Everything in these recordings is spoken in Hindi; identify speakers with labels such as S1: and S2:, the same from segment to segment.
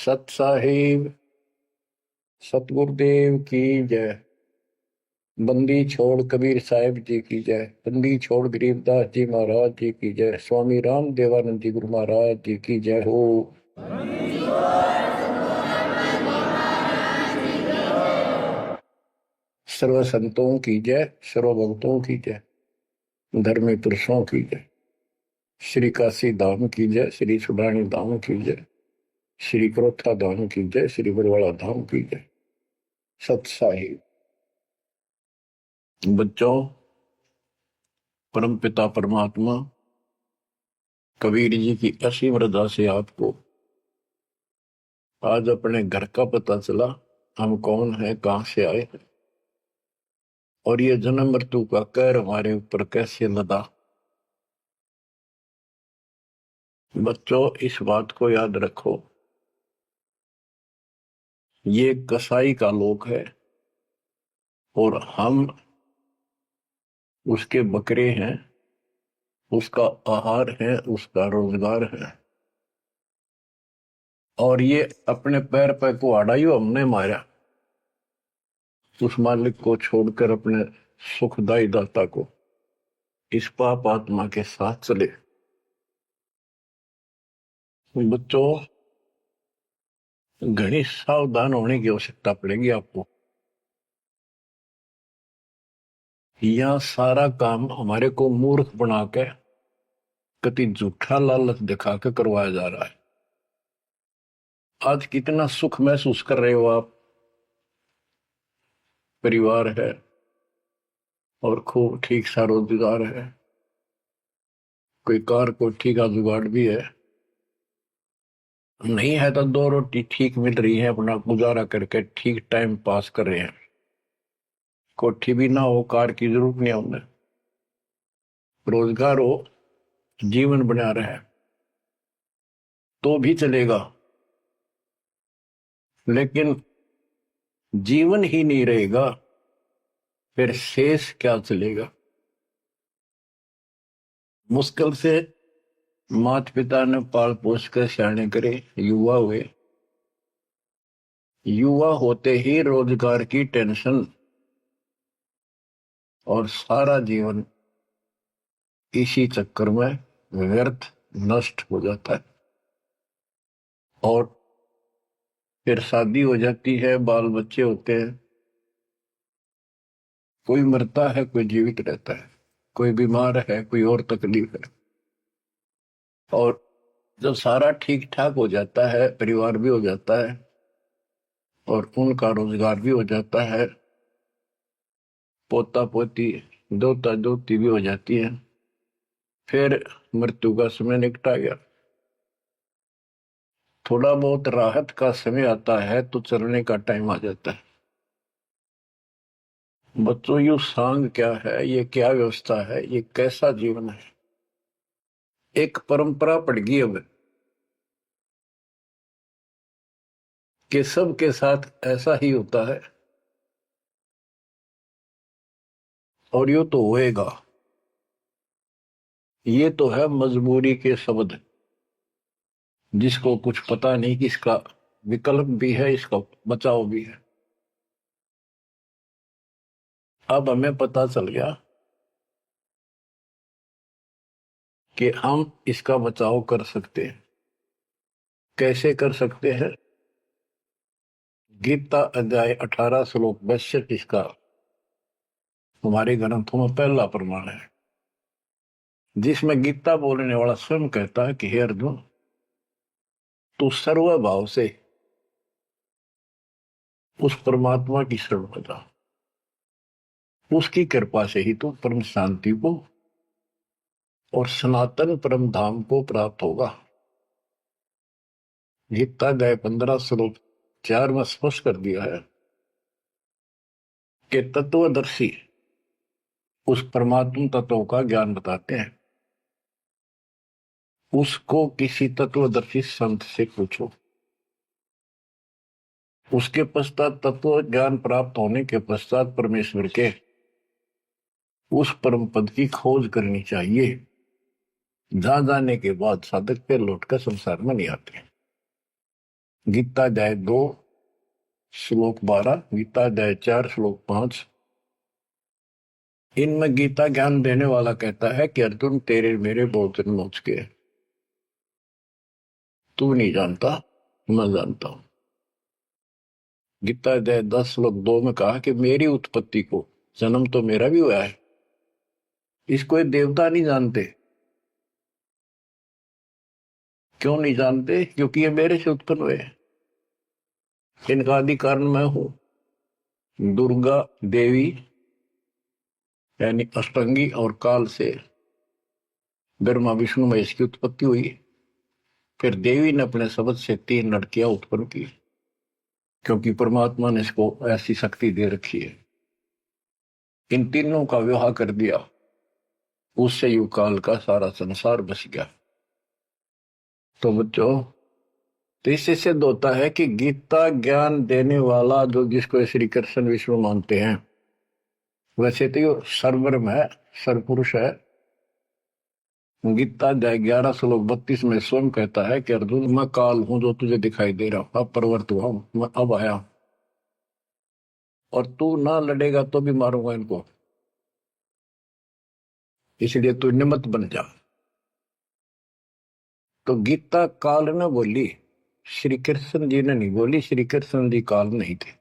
S1: सत साहिब सतगुरुदेव की जय। बंदी छोड़ कबीर साहिब जी की जय। बंदी छोड़ गरीबदास जी महाराज जी की जय। स्वामी राम देवानंद जी गुरु महाराज जी की जय हो। सर्व संतों की जय, सर्व भक्तों की जय, धर्मी पुरुषों की जय। श्री काशी धाम की जय, श्री सुडानी धाम की जय, श्री क्रोथा धाम की जय, श्री बरवाड़ा धाम की जय। सत साहिब बच्चों, परम पिता परमात्मा कबीर जी की असीम रजा से आपको आज अपने घर का पता चला। हम कौन है, कहां से आए हैं और ये जन्म मृत्यु का कहर हमारे ऊपर कैसे लदा। बच्चों, इस बात को याद रखो, ये कसाई का लोक है और हम उसके बकरे हैं, उसका आहार है, उसका रोजगार है। और ये अपने पैर पे कुहाड़ा ही हमने मारा, उस मालिक को छोड़कर अपने सुखदाई दाता को इस पाप आत्मा के साथ चले। बच्चों, घनी सावधान होने की आवश्यकता पड़ेगी आपको। यह सारा काम हमारे को मूर्ख बना के कति झूठा लालच दिखा के करवाया जा रहा है। आज कितना सुख महसूस कर रहे हो आप, परिवार है और खूब ठीक सा रोजगार है, कोई कार को ठीक का जुगाड़ भी है, नहीं है तो दो रोटी ठीक मिल रही है, अपना गुजारा करके ठीक टाइम पास कर रहे हैं। कोठी भी ना हो, कार की जरूरत नहीं है उन्हें, रोजगार हो, जीवन बना रहे तो भी चलेगा। लेकिन जीवन ही नहीं रहेगा, फिर शेष क्या चलेगा। मुश्किल से माता पिता ने पाल पोस कर सियाने करे, युवा हुए, युवा होते ही रोजगार की टेंशन और सारा जीवन इसी चक्कर में व्यर्थ नष्ट हो जाता है। और फिर शादी हो जाती है, बाल बच्चे होते हैं, कोई मरता है, कोई जीवित रहता है, कोई बीमार है, कोई और तकलीफ है। और जब सारा ठीक ठाक हो जाता है, परिवार भी हो जाता है और उनका रोजगार भी हो जाता है, पोता पोती दोता दोती भी हो जाती है, फिर मृत्यु का समय निकटा गया। थोड़ा बहुत राहत का समय आता है तो चलने का टाइम आ जाता है। बच्चों, यू सांग क्या है, ये क्या व्यवस्था है, ये कैसा जीवन है। एक परंपरा पड़ गई अब कि सबके साथ ऐसा ही होता है और यो तो होएगा। ये तो है मजबूरी के शब्द, जिसको कुछ पता नहीं कि इसका विकल्प भी है, इसका बचाव भी है। अब हमें पता चल गया कि हम इसका बचाव कर सकते हैं। कैसे कर सकते हैं? गीता अध्याय 18 श्लोक 62 इसका हमारे ग्रंथों में पहला प्रमाण है, जिसमें गीता बोलने वाला स्वयं कहता है कि हे अर्जुन, तू सर्व भाव से उस परमात्मा की शरण में जा, उसकी कृपा से ही तू परम शांति को और सनातन परम धाम को प्राप्त होगा। गीता अध्याय 15 श्लोक 4 में स्पष्ट कर दिया है कि तत्वदर्शी उस परमात्मा तत्व का ज्ञान बताते हैं। उसको किसी तत्वदर्शी संत से पूछो। उसके पश्चात तत्व ज्ञान प्राप्त होने के पश्चात परमेश्वर के उस परम पद की खोज करनी चाहिए, जहां जाने के बाद साधक पे लौटकर संसार में नहीं आते। गीता अध्याय 2 श्लोक 12, गीता अध्याय 4 श्लोक 5। इनमें गीता ज्ञान देने वाला कहता है कि अर्जुन तेरे मेरे बहुत दिन हो चुके हैं, तू नहीं जानता, मैं जानता हूं। गीता अध्याय 10 श्लोक 2 में कहा कि मेरी उत्पत्ति को, जन्म तो मेरा भी हुआ है, इसको ये देवता नहीं जानते। क्यों नहीं जानते? क्योंकि ये मेरे से उत्पन्न हुए हैं, इनका आदि कारण मैं हूं। दुर्गा देवी यानी अष्टंगी और काल से ब्रह्मा विष्णु महेश की उत्पत्ति हुई। फिर देवी ने अपने शब्द से 3 लड़कियां उत्पन्न की, क्योंकि परमात्मा ने इसको ऐसी शक्ति दे रखी है। इन तीनों का विवाह कर दिया, उससे युग काल का सारा संसार बच गया। तो बच्चों, तो इससे सिद्ध होता है कि गीता ज्ञान देने वाला जो, जिसको श्री कृष्ण विष्णु मानते हैं, वैसे तो ये सर्वब्रह्म है, सर्वपुरुष है। गीता अध्याय 11 श्लोक 32 में स्वयं कहता है कि अर्जुन मैं काल हूं जो तुझे दिखाई दे रहा हूं, अब प्रवर्त हुआ हूं, मैं अब आया हूं, और तू ना लड़ेगा तो भी मारूंगा इनको, इसलिए तू निमित्त बन जा। तो गीता काल ने बोली, श्री कृष्ण जी ने नहीं बोली। श्री कृष्ण जी काल नहीं थे।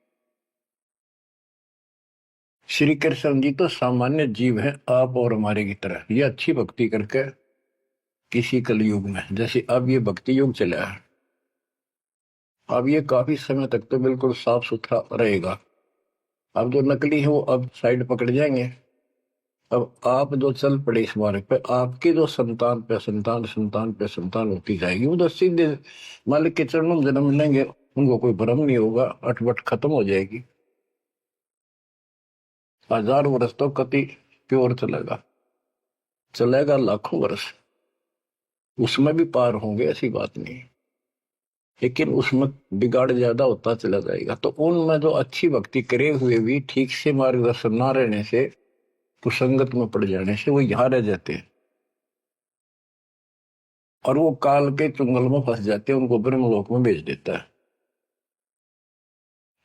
S1: श्री कृष्ण जी तो सामान्य जीव हैं, आप और हमारे की तरह। ये अच्छी भक्ति करके किसी कलयुग में, जैसे अब ये भक्ति युग चला है, अब ये काफी समय तक तो बिल्कुल साफ सुथरा रहेगा। अब जो नकली है वो अब साइड पकड़ जाएंगे। अब आप जो चल पड़े इस मार्ग पे, आपकी जो संतान पे संतान संतान पे संतान होती जाएगी, वो तो सीधे मालिक के चरणों में जन्म लेंगे, उनको कोई भ्रम नहीं होगा, अटवट खत्म हो जाएगी। 1000 वर्ष तो कति प्योर चलेगा, चलेगा लाखों वर्ष, उसमें भी पार होंगे, ऐसी बात नहीं। लेकिन उसमें बिगाड़ ज्यादा होता चला जाएगा। तो उनमें जो अच्छी भक्ति करे हुए भी ठीक से मार्गदर्शन ना रहने से, कुसंगत में पड़ जाने से, वो यहाँ रह जाते हैं और वो काल के चुंगल में फंस जाते हैं, उनको ब्रह्मलोक में भेज देता है।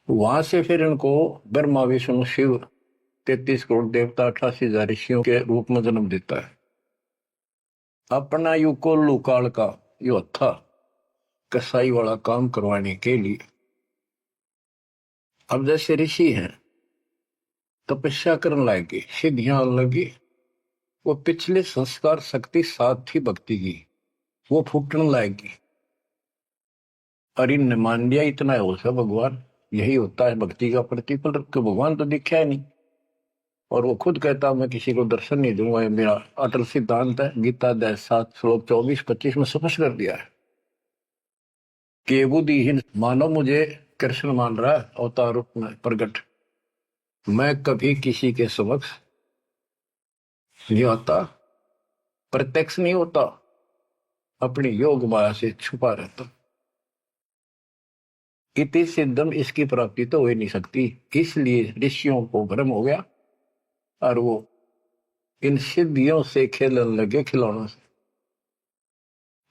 S1: वहां से फिर इनको ब्रह्मा विष्णु शिव 33 करोड़ देवता 88,000 ऋषियों के रूप में जन्म देता है। अपना युग को लुकाल का यो था कसाई वाला काम करवाने के लिए। अब जैसे ऋषि हैं, तपस्या करने लगे, सिद्धियां लगी, वो पिछले संस्कार शक्ति साथ थी भक्ति की, वो फूटने लगेगी। और इन मान लिया इतना हो सा भगवान, यही होता है भक्ति का प्रतिफल, कि भगवान तो दिखा है नहीं। और वो खुद कहता मैं किसी को दर्शन नहीं दूंगा, ये मेरा अटल सिद्धांत है। गीता अध्याय 7 श्लोक 24-25 में स्पष्ट कर दिया है कि बुद्धिहीन मानव मुझे कृष्ण मान रहा है अवतार रूप में प्रकट, मैं कभी किसी के समक्ष नहीं आता, प्रत्यक्ष नहीं होता, अपनी योग माया से छुपा रहता। इति सिद्धम, इसकी प्राप्ति तो हो ही नहीं सकती। इसलिए ऋषियों को भ्रम हो गया और वो इन सिद्धियों से खेलने लगे, खिलौनों से।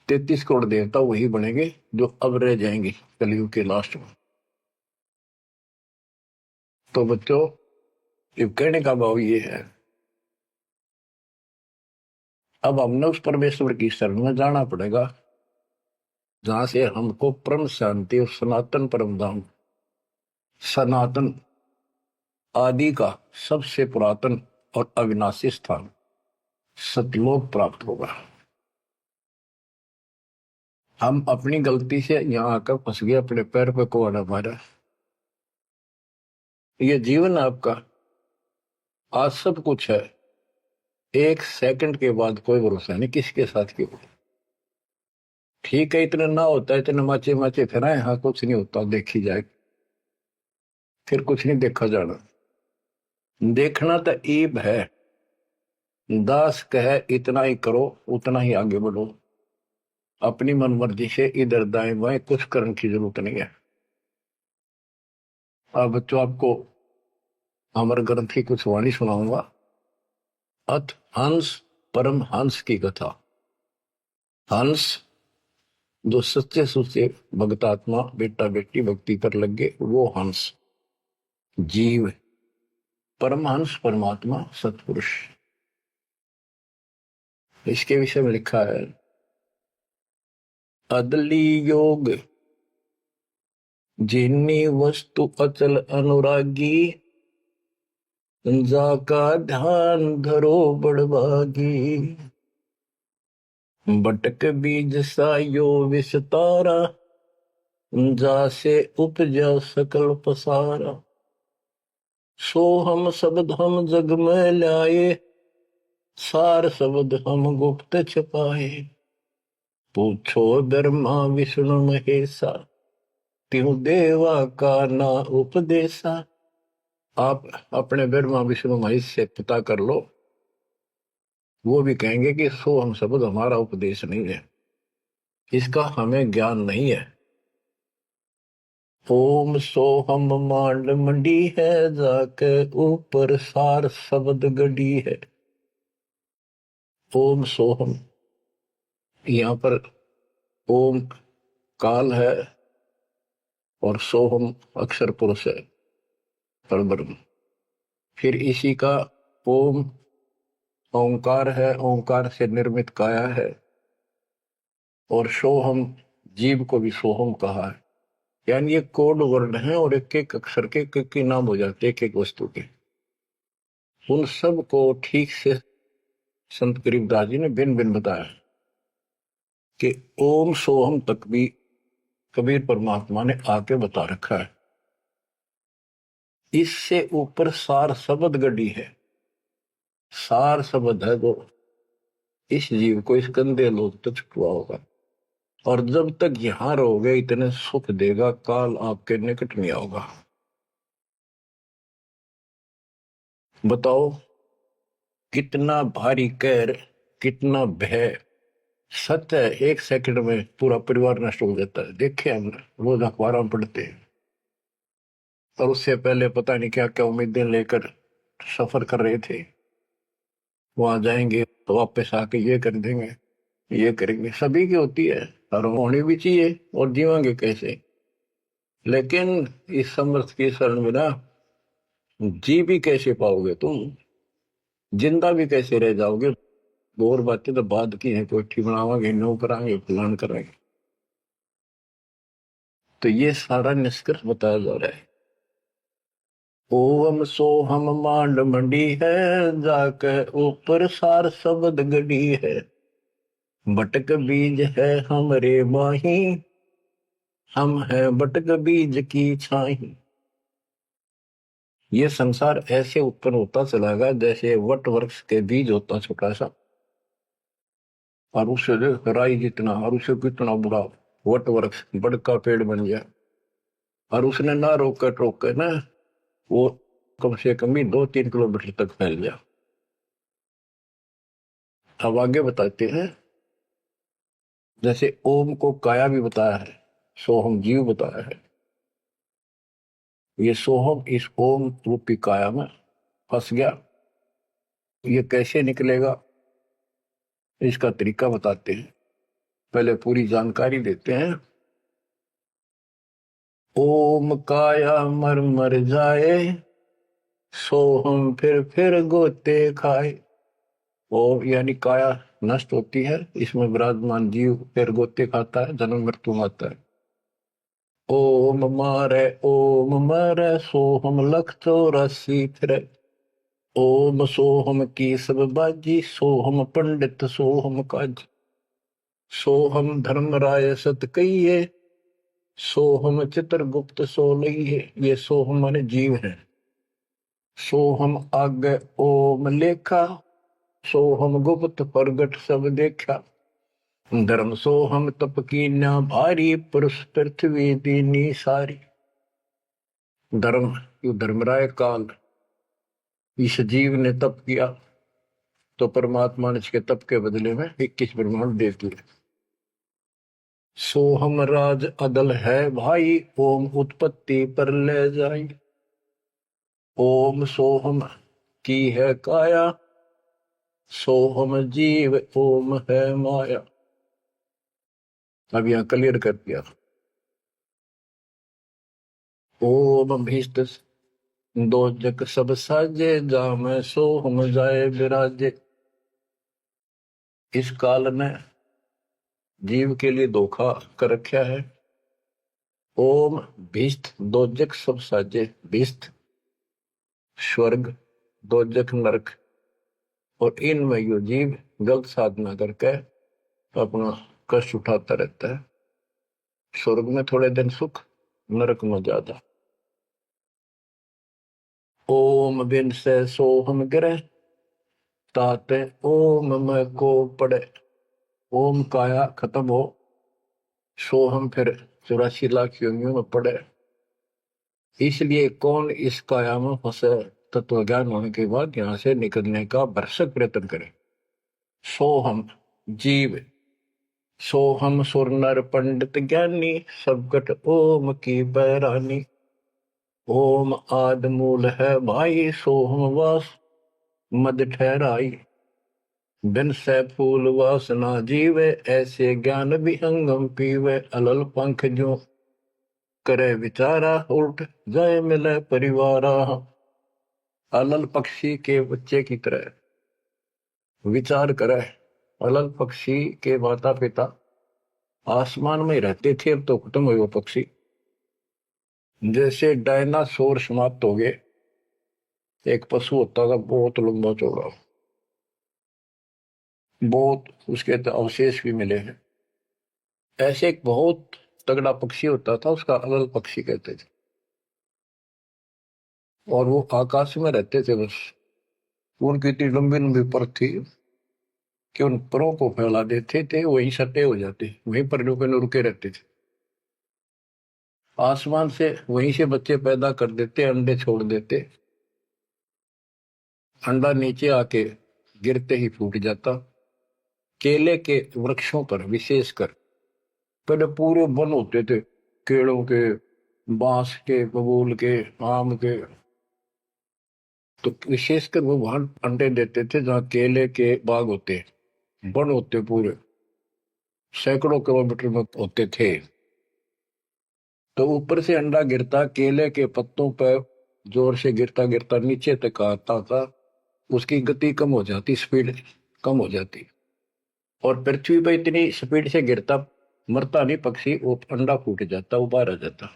S1: 33 करोड़ देवता वही बनेंगे जो अब रह जाएंगे कलयुग के लास्ट में। तो बच्चों, ये कहने का भाव ये है, अब हमने उस परमेश्वर की शरण में जाना पड़ेगा जहां से हमको परम शांति और सनातन परम धाम, सनातन आदि का सबसे पुरातन और अविनाशी स्थान सतलोक प्राप्त होगा। हम अपनी गलती से यहां आकर फंस गए, अपने पैर पे कुआड़ा मारा। ये जीवन आपका, आज सब कुछ है, 1 सेकंड के बाद कोई भरोसा नहीं किसके साथ क्यों। ठीक है, इतना ना होता है, इतने माचे माचे फिराए, हाँ कुछ नहीं होता, देखी जाए, फिर कुछ नहीं देखा जाना। देखना तो ईब है, दास कहे इतना ही करो, उतना ही आगे बढ़ो, अपनी मनमर्जी से इधर दाएं बाएं कुछ करने की जरूरत नहीं है। अब बच्चों, आपको अमर ग्रंथ की कुछ वाणी सुनाऊंगा। अथ हंस परम हंस की कथा। हंस जो सच्चे सुच्चे भक्तात्मा बेटा बेटी भक्ति कर लगे वो हंस जीव परमहंस परमात्मा सतपुरुष। इसके विषय में लिखा है अदली योग जिन्नी वस्तु अचल अनुरागी जाका ध्यान धरो बड़भागी बटक बीज सायो विस्तारा जासे उपजा सकल पसारा सो हम शब्द हम जग में लाए सार शब्द हम गुप्त छपाए पूछो ब्रह्मा विष्णु महेशा त्यों देवा का ना उपदेशा। आप अपने ब्रह्मा विष्णु महेश से पता कर लो, वो भी कहेंगे कि सो हम शब्द हमारा उपदेश नहीं है, इसका हमें ज्ञान नहीं है। ओम सोहम मांड मंडी है जाके ऊपर सार शब्द गड़ी है। ओम सोहम, यहाँ पर ओम काल है और सोहम अक्षर पुरुष है परब्रह्म। फिर इसी का ओम ओंकार है, ओंकार से निर्मित काया है और सोहम जीव को भी सोहम कहा है। यानी ये कोड वर्ड हैं और एक एक अक्षर के एक नाम हो जाते एक एक वस्तु के। उन सब को ठीक से संत गरीबदास जी ने भिन्न भिन्न बताया कि ओम सोहम तक भी कबीर परमात्मा ने आके बता रखा है। इससे ऊपर सार शब्द गढ़ी है। सार शब्द है वो इस जीव को इस गंदे लोक तक छुआ होगा और जब तक यहां रहोगे इतने सुख देगा, काल आपके निकट नहीं आओगा। बताओ कितना भारी कहर, कितना भय। सत्य है, एक सेकंड में पूरा परिवार नष्ट हो जाता है। देखे हमने, रोज अखबार में पढ़ते हैं। और उससे पहले पता नहीं क्या क्या उम्मीदें लेकर सफर कर रहे थे। वहां जाएंगे तो वापस आके ये कर देंगे, ये करेंगे। सभी की होती है और होनी भी चाहिए, और जीवांगे कैसे। लेकिन इस समर्थ की शरण में ना जी भी कैसे पाओगे तुम, जिंदा भी कैसे रह जाओगे। और बातें तो बाद की हैं, कोठी बनावांगे, नो करांगे, फलान करांगे। तो ये सारा निष्कर्ष बताया जा रहा है। ओम सोहम मांड मंडी है जाके ऊपर सार शब्द गढ़ी है बटक बीज है हमरे माही हम है बटक बीज की छाही। ये संसार ऐसे उत्पन्न होता चला गया जैसे वट वृक्ष के बीज होता छोटा सा, और उससे राई जितना, और उससे कितना बड़ा वट वृक्ष बड़का पेड़ बन गया। और उसने ना रोक कर ना वो कम से कम भी 2-3 किलोमीटर तक फैल गया। अब आगे बताते हैं। जैसे ओम को काया भी बताया है, सोहम जीव बताया है। ये सोहम इस ओम रूपी काया में फंस गया। ये कैसे निकलेगा, इसका तरीका बताते हैं। पहले पूरी जानकारी देते हैं। ओम काया मर मर जाए सोहम फिर गोते खाए। ओम यानी काया नष्ट होती है, इसमें विराजमान जीव फिर गोते खाता है, जन्म मृत्यु आता है। ओम मारे सोहम लख 84 फिरे। ओम सोहम की सब बाजी सोहम पंडित सोहम काज। सोहम धर्म राय सत कहिए सोहम चित्रगुप्त सो लइए। ये सोहम माने जीव है। सोहम आगे ओम लेखा सोहम गुप्त प्रगट सब देखा। धर्म सोहम तप की ना भारी पुरुष पृथ्वी दीनी सारी। धर्म धर्मराय काल इस जीव ने तप किया तो परमात्मा ने इसके तप के बदले में 21 ब्रह्मांड दे दिए। सोहम राज अदल है भाई ओम उत्पत्ति पर ले जाए। ओम सोहम की है काया सोहम जीव ओम है माया। अब यहाँ क्लियर कर दिया। ओम भीष्ट दो जग सब साजे, जाम सो हम जाए विराजे। इस काल ने जीव के लिए धोखा कर रखा है। ओम भीष्ट दो जग सब साजे, भीष्ट स्वर्ग, दोजख नरक, और इनमें यो जीव गलत साधना करके अपना कष्ट उठाता रहता है। स्वर्ग में थोड़े दिन सुख, नरक में ज्यादा। ओम बिन से सोहम गिरे, ताते ओम में को पड़े। ओम काया खत्म हो, सोहम फिर 84 लाख योनियों में पड़े। इसलिए कौन इस काया में फंसे, तत्व ज्ञान होने के बाद यहां से निकलने का भरसक प्रयत्न करे। सोहम जीव, सोहम सुर नर पंडित ज्ञानी, सबकट ओम की बैरानी। ओम आद मूल है भाई, सोहम वास मद ठहराई। बिन से फूल वासना जीवे, ऐसे ज्ञान विहंगम पीवे। अलल पंख जो करे विचारा, उल्ट जाए मिले परिवारा। अलल पक्षी के बच्चे की तरह विचार करे। अलल पक्षी के माता पिता आसमान में रहते थे, अब तो खत्म हुए वो पक्षी। जैसे डायनासोर समाप्त हो गए। एक पशु होता था बहुत लंबा चौड़ा, बहुत उसके तो अवशेष भी मिले हैं। ऐसे एक बहुत तगड़ा पक्षी होता था, उसका अलल पक्षी कहते थे। और वो आकाश में रहते थे बस। उनकी इतनी लंबी लंबी पर थी कि उन परों को फैला देते थे, वहीं सटे हो जाते, वहीं पर रुके रहते थे। आसमान से वहीं से बच्चे पैदा कर देते, अंडे छोड़ देते। अंडा नीचे आके गिरते ही फूट जाता। केले के वृक्षों पर विशेषकर पहले पूरे वन होते थे, केलों के, बांस के, बबूल के, आम के। तो विशेषकर वो वहां अंडे देते थे जहाँ केले के बाग होते, वन होते पूरे, सैकड़ों किलोमीटर में होते थे। तो ऊपर से अंडा गिरता, केले के पत्तों पर जोर से गिरता गिरता नीचे तक आता था। उसकी गति कम हो जाती, स्पीड कम हो जाती, और पृथ्वी पर इतनी स्पीड से गिरता, मरता नहीं पक्षी, वो अंडा फूट जाता, वो बाहर आ जाता।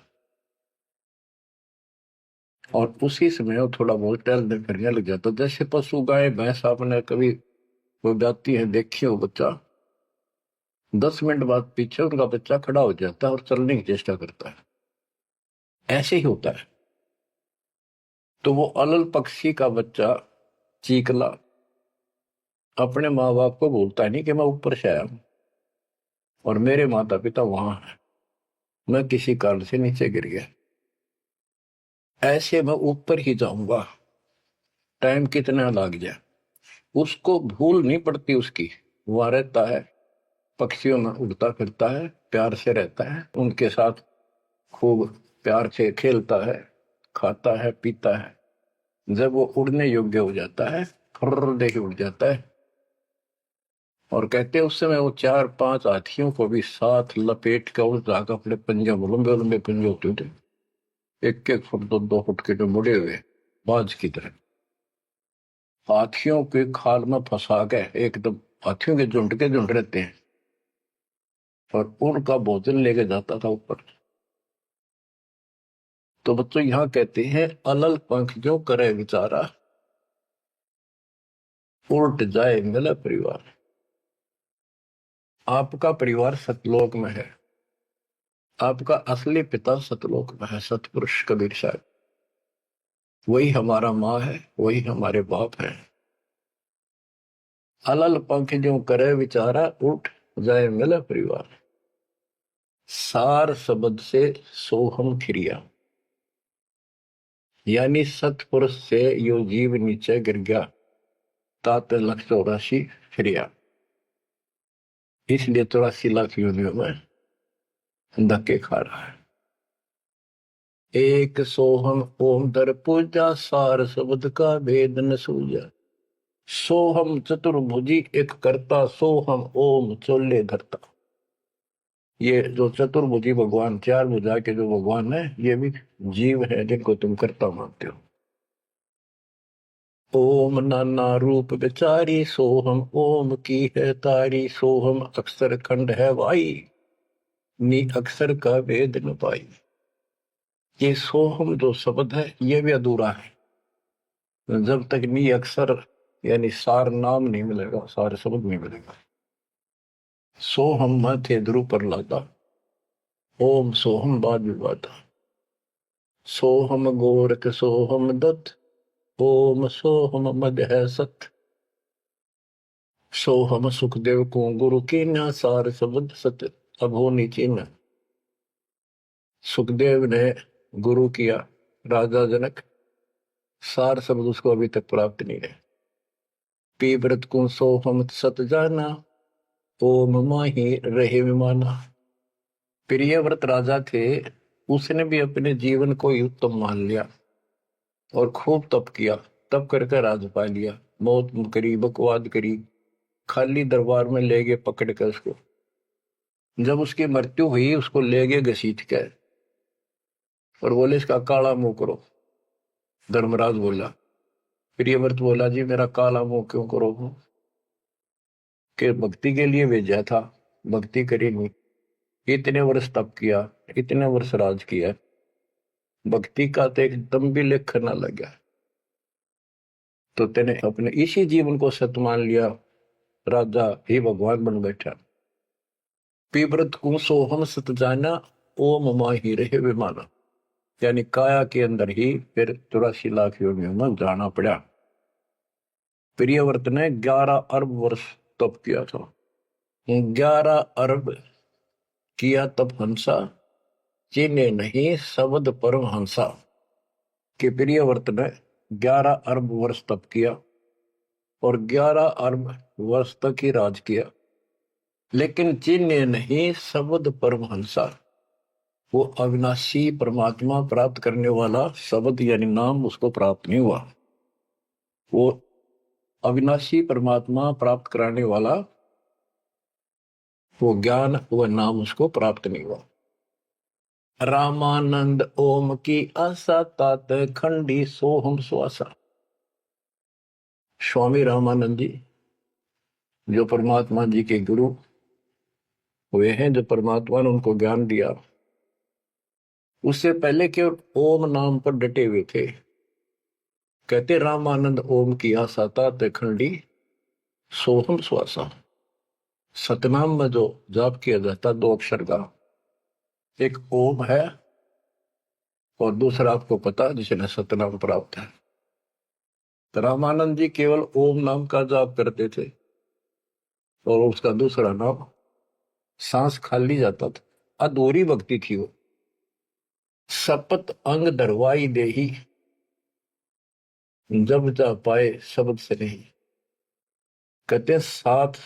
S1: और उसी समय वो थोड़ा बहुत टहलने फिरने लग जाता। जैसे पशु गाय भैंस आपने कभी वो जाती है देखी हो, बच्चा 10 मिनट बाद पीछे उनका बच्चा खड़ा हो जाता है और चलने की चेष्टा करता है, ऐसे ही होता है। तो वो अलल पक्षी का बच्चा चीकला अपने माँ बाप को बोलता नहीं कि मैं ऊपर से आया हूं और मेरे माता पिता वहां है, मैं किसी कारण से नीचे गिर गया, ऐसे मैं ऊपर ही जाऊंगा, टाइम कितना लग जाए। उसको भूल नहीं पड़ती उसकी, वहां रहता है, पक्षियों में उड़ता फिरता है, प्यार से रहता है, उनके साथ खूब प्यार से खेलता है, खाता है, पीता है। जब वो उड़ने योग्य हो जाता है, फर्र देके उड़ जाता है। और कहते हैं उस समय वो 4-5 हाथियों को भी साथ लपेट कर उस जाकर अपने पंजे, लंबे लंबे पंजे होते थे, 1-1 फुट 2-2 फुट के, जो मुड़े हुए बाज की तरह, हाथियों के खाल में फंसा के एकदम, हाथियों के झुंड रहते हैं, और उनका भोजन लेके जाता था ऊपर। तो बच्चों यहां कहते हैं अलल पंख जो करे विचारा, उल्ट जाए मिला परिवार। आपका परिवार सतलोक में है, आपका असली पिता सतलोक में है, सतपुरुष कबीर साहब। वही हमारा माँ है, वही हमारे बाप है। अलल पंख जो करे विचारा, उठ जाए मिला परिवार। सार शब्द से सोहम खिरिया, यानी सतपुरुष से यो जीव नीचे गिर गया, तात 184 फिरिया। इसलिए 84 लाख योनियों में धक्के खा रहा है। एक सोहम ओम दर पूजा, सार शब्द का भेद न सूझा। सोहम चतुर्भुजी एक करता, सोहम ओम चोले धरता। ये जो चतुर्भुजी भगवान, चार भुजा के जो भगवान है, ये भी जीव है जिनको तुम कर्ता मानते हो। ओम नाना रूप विचारी सोहम, ओम की है तारी सोहम, अक्षर खंड है वाई, नी अक्षर का वेद न पाई। ये सोहम जो शब्द है ये भी अधूरा है। जब तक नी अक्षर यानी सार नाम नहीं मिलेगा, सार शब्द नहीं मिलेगा। सोहम माथे ध्रुव पर लाता, ओम सोहम बाद विवादा, सोहम गोरख सोहम दत्त, ओम सोहम मद है सत, सोहम सुखदेव को गुरु की न, सार शब्द सत्य अब हो नीचे न। सुखदेव ने गुरु किया राजा जनक, सार शब्द उसको अभी तक प्राप्त नहीं है। पी व्रत को सोहम सत जाना, ओम माही रहे विमाना। प्रियव्रत राजा थे, उसने भी अपने जीवन को ही उत्तम मान लिया और खूब तप किया। तप करके राज पा लिया, मौत करी, बकवाद करी, खाली दरबार में ले गए पकड़ कर उसको। जब उसकी मृत्यु हुई उसको ले गए घसीट कर और बोले इसका काला मुंह करो। धर्मराज बोला, प्रियव्रत बोला जी मेरा काला मुंह क्यों करो? कि भक्ति के लिए भेजा था, भक्ति करी नहीं, इतने वर्ष तप किया, इतने वर्ष राज किया, भक्ति का तो एकदम भी लेख न लगा, तो तेने अपने इसी जीवन को सत मान लिया, राजा ही भगवान बन बैठा। पीव्रत को सोहम सत जाना, ओम माही रहे विमाना। यानी काया के अंदर ही फिर 84 लाख योनियों में जाना पड़ा। प्रियव्रत ने 11 अरब वर्ष तप किया था। 11 अरब किया तप हंसा, चिन्हे नहीं शब्द परम हंसा। कि प्रियव्रत ने 11 अरब वर्ष तप किया और 11 अरब वर्ष तक ही राज किया, लेकिन चिन्हे नहीं शब्द परम हंसा। वो अविनाशी परमात्मा प्राप्त करने वाला शब्द यानी नाम उसको प्राप्त नहीं हुआ। वो अविनाशी परमात्मा प्राप्त कराने वाला वो ज्ञान, वो नाम उसको प्राप्त नहीं हुआ। रामानंद ओम की आशा, तात खंडी सोहम स्वासा। स्वामी रामानंद जी जो परमात्मा जी के गुरु हुए हैं, जो परमात्मा ने उनको ज्ञान दिया, उससे पहले के ओम नाम पर डटे हुए थे। कहते रामानंद ओम की आशा, तात खंडी सोहम स्वासा। सतनाम में जो जाप किया जाता 2 अक्षर का, एक ओम है और दूसरा आपको पता जिसने सतनाम प्राप्त है। तो रामानंद जी केवल ओम नाम का जाप करते थे और उसका दूसरा नाम सांस खाली जाता था, अधूरी भक्ति थी वो। शपथ अंग दरवाई देही, जब जा पाए शब्द से नहीं। कहते 7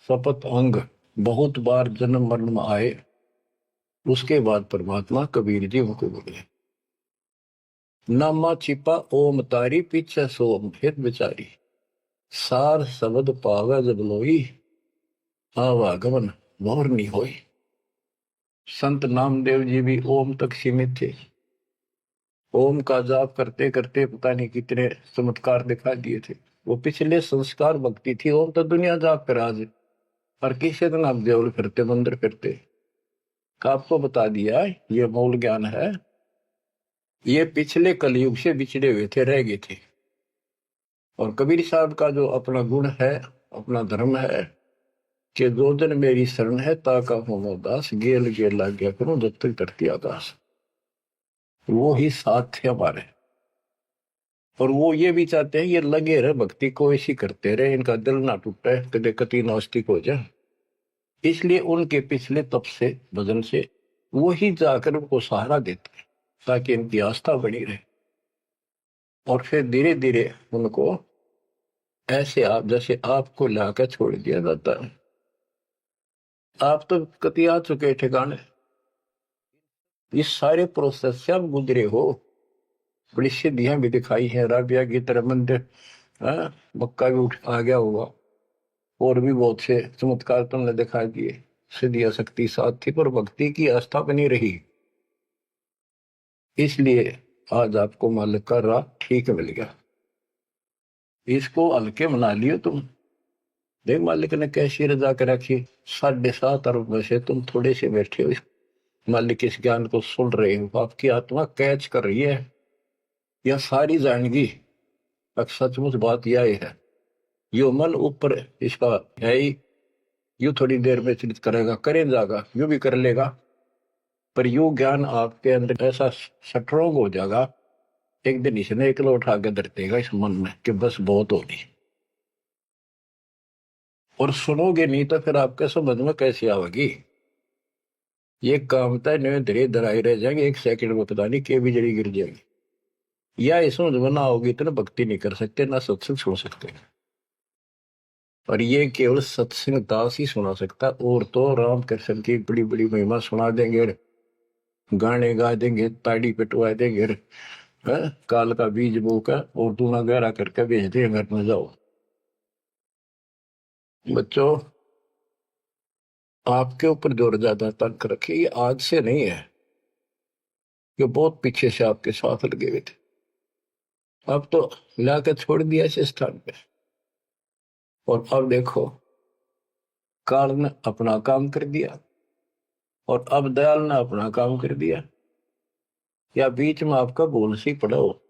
S1: शपथ अंग बहुत बार जन्म मरण में आए, उसके बाद परमात्मा कबीर जी उनको बोले। नामा छिपा ओम तारी, पीछे सोम हित विचारी। सार शब्द पावे जब लोई, आवागमन मोर नहीं होई। संत नामदेव जी भी ओम तक सीमित थे। ओम का जाप करते करते पता नहीं कितने चमत्कार दिखा दिए थे। वो पिछले संस्कार भक्ति थी। ओम तो दुनिया जाप कर आज, और किसी दिन आप देवल फिरते, मंदिर फिरते। आपको बता दिया ये मूल ज्ञान है। ये पिछले कलयुग से बिछड़े हुए थे, रह गए थे। और कबीर साहब का जो अपना गुण है, अपना धर्म है कि दो दिन मेरी शरण है, ताका हो दास, गेल गेल लाग गया करूं जब तक धरती आकाश। वो ही साथ थे हमारे। और वो ये भी चाहते हैं ये लगे रहे भक्ति को, ऐसी करते रहे, इनका दिल ना टूटे, कदे कति नास्तिक हो जाए। इसलिए उनके पिछले तप से, भजन से वो ही जाकर उनको सहारा देते हैं ताकि इनकी आस्था बनी रहे। और फिर धीरे धीरे उनको ऐसे आप जैसे आपको लाकर छोड़ दिया जाता है। आप तो कति आ चुके ठिकाने, इस सारे प्रोसेस से आप गुजरे हो। बड़ी सिद्धियां भी दिखाई हैं, राबिया की तरह मंदिर, मक्का भी उठ आ गया होगा, और भी बहुत से चमत्कार तुमने दिखा दिए। सिद्धि शक्ति साथ थी पर भक्ति की आस्था बनी रही, इसलिए आज आपको मालिक का राह ठीक मिल गया। इसको हल्के बना लियो तुम। देख मालिक ने कैसी रजा कर रखी, 7.5 अरब में से तुम थोड़े से बैठे हो, मालिक इस ज्ञान को सुन रहे हो, आपकी आत्मा कैच कर रही है, यह सारी जानगी। अब सचमुच बात यह है, यो मन ऊपर इसका है ही, यू थोड़ी देर में चिंतित करेगा, करे जाएगा, यू भी कर लेगा, पर यू ज्ञान आपके अंदर ऐसा स्ट्रोंग हो जाएगा, एक दिन इसने एक उठा के धर देगा इस मन में कि बस बहुत होगी। और सुनोगे नहीं तो फिर आपके समझ में कैसे आवेगी। ये काम था नहीं, धीरे धराई रह जाएंगे, 1 सेकंड में पता नहीं के भी जड़ी गिर जाएगी। या इस समझ में ना होगी तो ना भक्ति नहीं कर सकते, ना सत्संग सुन सकते। और ये केवल सत्संग दास ही सुना सकता, और तो राम कृष्ण की बड़ी बड़ी महिमा सुना देंगे, गाने गा देंगे, ताड़ी पिटवा देंगे, काल का बीज बोकर और दूना गहरा करके भेज देंगे, घर में जाओ। बच्चों, आपके ऊपर जोर ज्यादा तंक रखिए, ये आज से नहीं है, ये बहुत पीछे से आपके साथ लगे हुए थे, अब तो लाकर छोड़ दिया इस स्थान पे। और अब देखो, काल ने अपना काम कर दिया और अब दयाल ने अपना काम कर दिया, या बीच में आपका बोल सी पड़ा हो,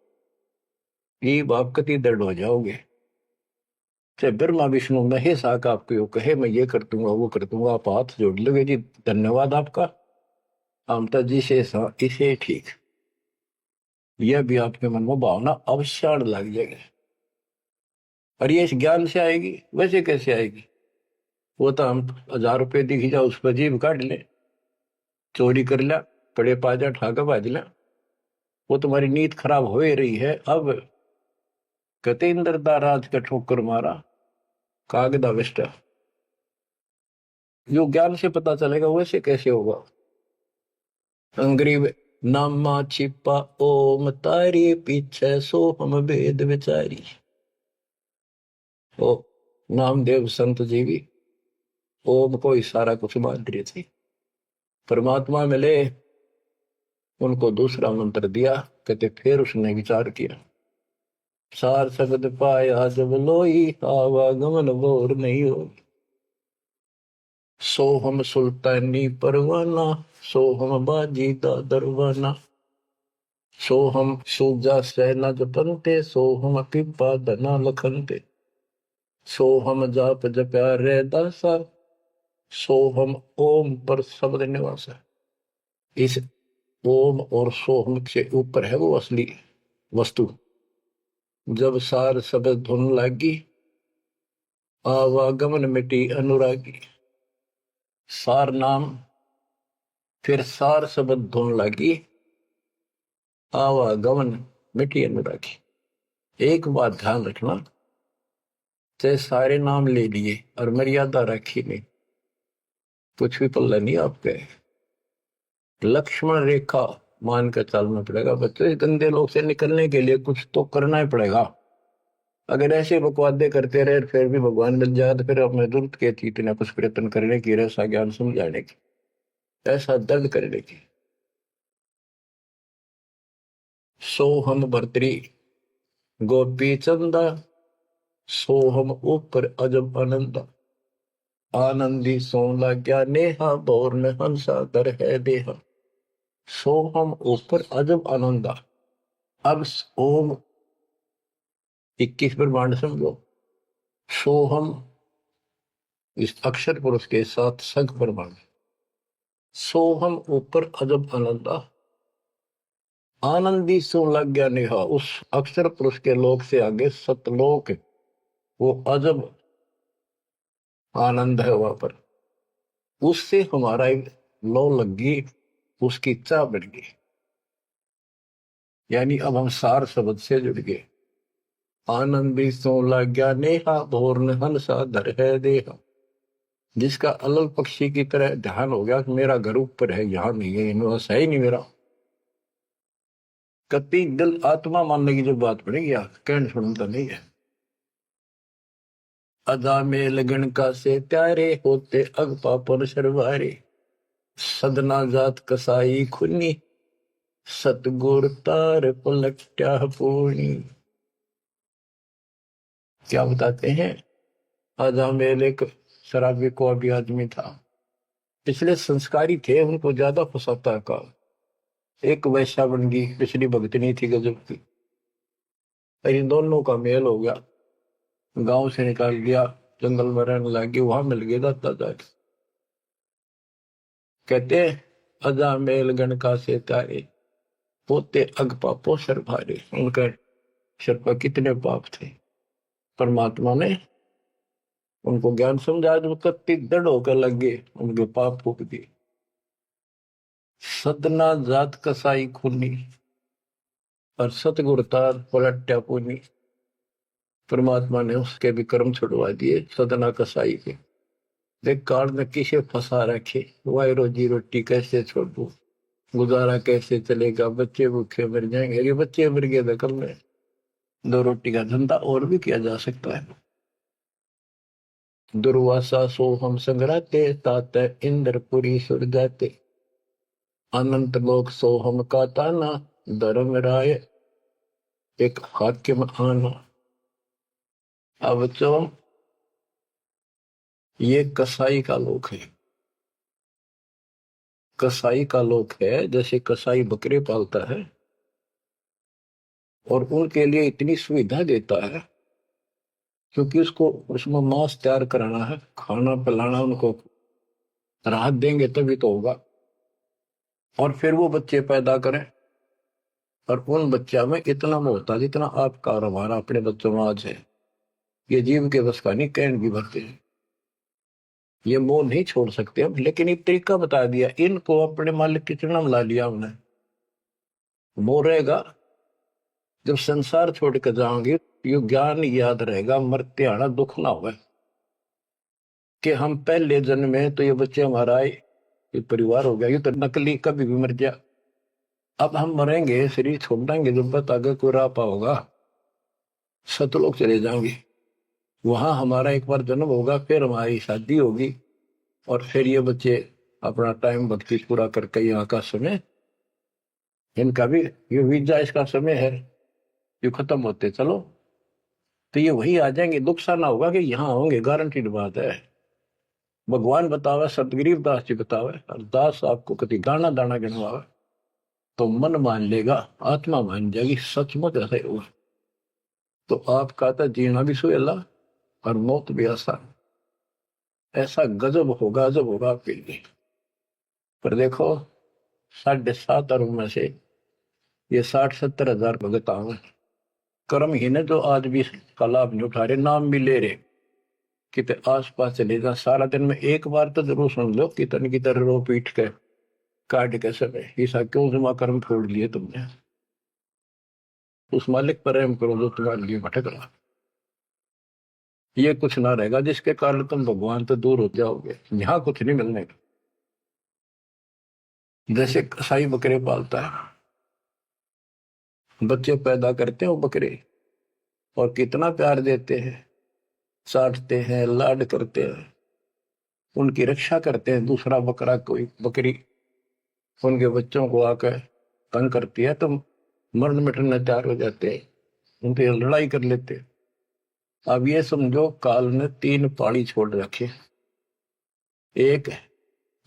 S1: ये आप कति दर्द हो जाओगे। चाहे ब्रह्मा विष्णु महेश आका आपको कहे मैं ये कर दूंगा वो कर दूंगा, आप हाथ जोड़ लोगे जी धन्यवाद आपका, ममता जी से इसे ठीक, यह भी आपके मन में भावना अवश्य लग जाएगी। और ये इस ज्ञान से आएगी, वैसे कैसे आएगी? वो तो हम 1000 रुपये दिख जाओ उस पर जीभ काट ले, चोरी कर लिया, पड़े पाजा ठाका बाज लिया, वो तुम्हारी नीयत खराब हो ही रही है। अब कहते इंद्र राज का ठोकर मारा कागदा विष्ट, जो ज्ञान से पता चलेगा वैसे कैसे होगा। अंग्रीब नामा छिपा ओम तारी पीछे सो हम भेद विचारी। ओ नामदेव संत जी भी ओम को ही सारा कुछ मान रहे थे, परमात्मा मिले उनको दूसरा मंत्र दिया, कहते फिर उसने विचार किया, सार शब्द पाया जब लोई आवागमन बोर नहीं हो, सो हम सुल्तानी परवाना, सो हम बाजी दा दरवाना, सो हम सूजा सेना जपनते, सो हम कृपा धना लखनते, सो हम जाप जप्या रे दासा, सो हम ओम पर शब्द निवासा। इस ओम और सोहम से ऊपर है वो असली वस्तु। जब सार शब्द धुन लागी, आवागमन मिटी अनुरागी। सार नाम, फिर सार शब्द धुन लागी, आवागमन मिटी अनुरागी। एक बात ध्यान रखना, चाहे सारे नाम ले लिए और मर्यादा रखी नहीं, कुछ भी पल्ला नहीं आपके। लक्ष्मण रेखा मान कर चलना पड़ेगा बच्चों, इस गंदे लोग से निकलने के लिए कुछ तो करना ही पड़ेगा। अगर ऐसे बकवादे करते रहे फिर भी भगवान मिल जाए तो फिर अपने जरूरत के थी इतना कुछ प्रयत्न करने की, ऐसा ज्ञान समझाने की, ऐसा दर्द करने की। सो हम भर्तरी गोपी चंदा, सो हम ऊपर अजब आनंदा, आनंदी सो लाग्या नेहा, बोर में हंसा दर है देहा। सो हम ऊपर अजब आनंदा। अब ओम 21 ब्रह्मांड समझो, सोहम इस अक्षर पुरुष के साथ संख ब्रह्मांड, सोहम ऊपर अजब आनंदा, आनंदी सो लग गया नेहा, उस अक्षर पुरुष के लोक से आगे सतलोक, वो अजब आनंद है वहां पर, उससे हमारा एक लो लग गई, उसकी चाह बढ़ गई। यानी अब हम सार शब्द से जुड़ गए। आनंदी सो लग गया नेहा, भोर हंसा धर है देहा। जिसका अलग पक्षी की तरह ध्यान हो गया कि मेरा घर ऊपर है, यहां नहीं है, यूनिवर्स है ही नहीं मेरा, कति दिल आत्मा मानने की जो बात पड़ेगी कहने सुनता नहीं है। अदा में लगन का से त्यारे होते अग पापन सरवारे। सदना जात कसाई खुनी सतगुर तार पलट्या पूर्णी। क्या बताते हैं? आजा मेल एक शराबी को अभी आदमी था, पिछले संस्कारी थे, उनको ज्यादा फंसाता का। एक वैश्या बन गई, पिछली भगतनी थी गजब की। इन दोनों का मेल हो गया, गांव से निकाल दिया, जंगल में रहने लगी, वहां मिल गया दाता जाके। कहते अजा मेल गण का से तारे पोते अग पापो सर भारे। उनका सर पर कितने पाप थे, परमात्मा ने उनको ज्ञान समझा, जो कत्ती दृढ़ होकर लग गए, उनके पाप फूक दिए। सदना जात कसाई खूनी और सतगुर तार पलट्या पूनी। परमात्मा ने उसके भी कर्म छुड़वा दिए, सदना कसाई के। देख काल में किसे फंसा रखे, वाई रोजी रोटी कैसे छोड़ू, गुजारा कैसे चलेगा, बच्चे भूखे मर जाएंगे। ये बच्चे मर गए तो कल में दो रोटी का धंधा और भी किया जा सकता है। दुर्वासा सो हम संग्राते तात इंद्रपुरी सुर जाते। अनंत लोक सो हम का ताना धर्म राय एक हाकिम आना। अब बच्चों, ये कसाई का लोक है। कसाई का लोक है, जैसे कसाई बकरे पालता है और उनके लिए इतनी सुविधा देता है, क्योंकि उसको उसमें मांस तैयार कराना है, खाना पिलाना, उनको राहत देंगे तभी तो होगा। और फिर वो बच्चे पैदा करें, और उन बच्चा में इतना मोहता जितना आपका और हमारा अपने बच्चों में आज है, ये जीव के बस का नहीं, कहने की भरते हैं। ये मोह नहीं छोड़ सकते हम, लेकिन एक तरीका बता दिया, इनको अपने मालिक की चरणों में ला लिया हमने। मोह रहेगा, जब संसार छोड़ कर जाओगे ये ज्ञान याद रहेगा, मरते आना दुख ना होगा कि हम पहले जन्म में तो ये बच्चे हमारा आए, ये परिवार हो गया, ये तो नकली, कभी भी मर गया। अब हम मरेंगे, शरीर छोड़ देंगे, जब बत आगे कोई राह होगा, सतलोक चले जाएंगे, वहां हमारा एक बार जन्म होगा, फिर हमारी शादी होगी, और फिर ये बच्चे अपना टाइम भक्ति पूरा करके यहाँ का समय, इनका भी ये वीजा इसका समय है, ये खत्म होते चलो तो ये वही आ जाएंगे। दुख सा ना होगा कि यहाँ होंगे, गारंटीड बात है। भगवान बतावे, सतगरीब दास जी बतावे, और दास आपको कभी दाना दाना गिनवावे तो मन मान लेगा, आत्मा मान जाएगी, सचमुच ऐसा ही होगा। तो आपका तो जीना भी सुहेला और मौत भी आसान। ऐसा गजब होगा, गजब होगा आपके लिए। पर देखो 7.5 अरब में से ये 60-70 हजार भगत आवे, कर्म ही ने जो आज भी का लाभ नहीं उठा रहे, नाम भी ले रहे, कितने आस पास चले जा, सारा दिन में एक बार तो जरूर सुन लो कितन की तरह रो पीट के काट के समय, ऐसा क्यों जमा कर्म छोड़ लिए तुमने। उस मालिक पर रहम करो जो तुम्हारे लिए भटक रहा। ये कुछ ना रहेगा जिसके कारण तुम भगवान तो दूर हो जाओगे, यहाँ कुछ नहीं मिलने का। जैसे कसाई बकरे पालता है, बच्चे पैदा करते हो बकरे, और कितना प्यार देते हैं, साटते हैं, लाड करते हैं, उनकी रक्षा करते हैं। दूसरा बकरा कोई बकरी उनके बच्चों को आकर तंग करती है तो मरण मिटने तैयार हो जाते हैं, उनसे लड़ाई कर लेते हैं। अब ये समझो काल ने 3 पाड़ी छोड़ रखे, एक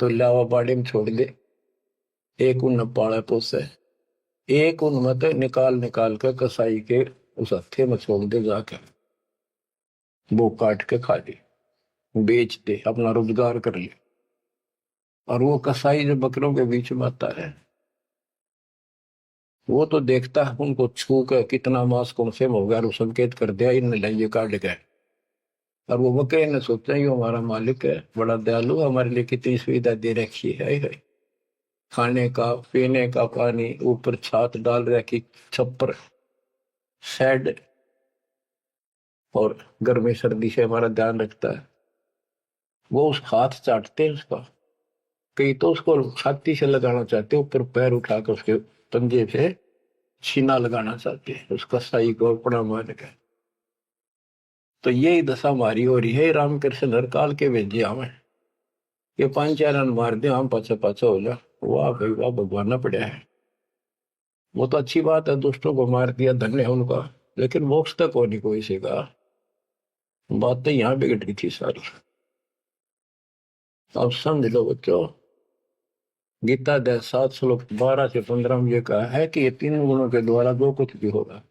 S1: तो लावा बाड़ी में छोड़ दे, एक उन पाड़ा पोसे, एक उन मत निकाल निकाल कर कसाई के उस हत्थे में छोड़ दे, जाकर वो काट के खा ले, बेच दे, अपना रोजगार कर ले। और वो कसाई जो बकरों के बीच में आता है, वो तो देखता है उनको छू कर कितना मांस कौन से हो गया, संकेत कर दिया इन लाइए काट गए। और वो बकरे ने सोचा ये हमारा मालिक है, बड़ा दयालु, हमारे लिए कितनी सुविधा दे रखी है, खाने का पीने का पानी, ऊपर छात डाल रखी, छप्पर शेड, और गर्मी सर्दी से हमारा ध्यान रखता है। वो उस हाथ चाटते हैं उसका, कई तो उसको छाती से लगाना चाहते, ऊपर पैर उठाकर उसके पंजे से सीना लगाना चाहते हैं, उसका साई को अपना मान के। तो यही दशा हमारी हो रही है। रामकृष्ण हर काल के भेजे हमें ये 5-4 रन मार दे, हम पाछे पाछे हो जा, वाह भाई वाह, भगवान ना पड़ा है। वो तो अच्छी बात है, दुष्टों को मार दिया, धन्य है उनका, लेकिन मोक्ष तक हो नहीं कोई से का। बात तो यहाँ बिगड़ गई थी सारी। अब समझ लो बच्चों, गीता अध्याय 7 श्लोक 12 से 15 में ये कहा है कि ये 3 गुणों के द्वारा जो कुछ भी होगा,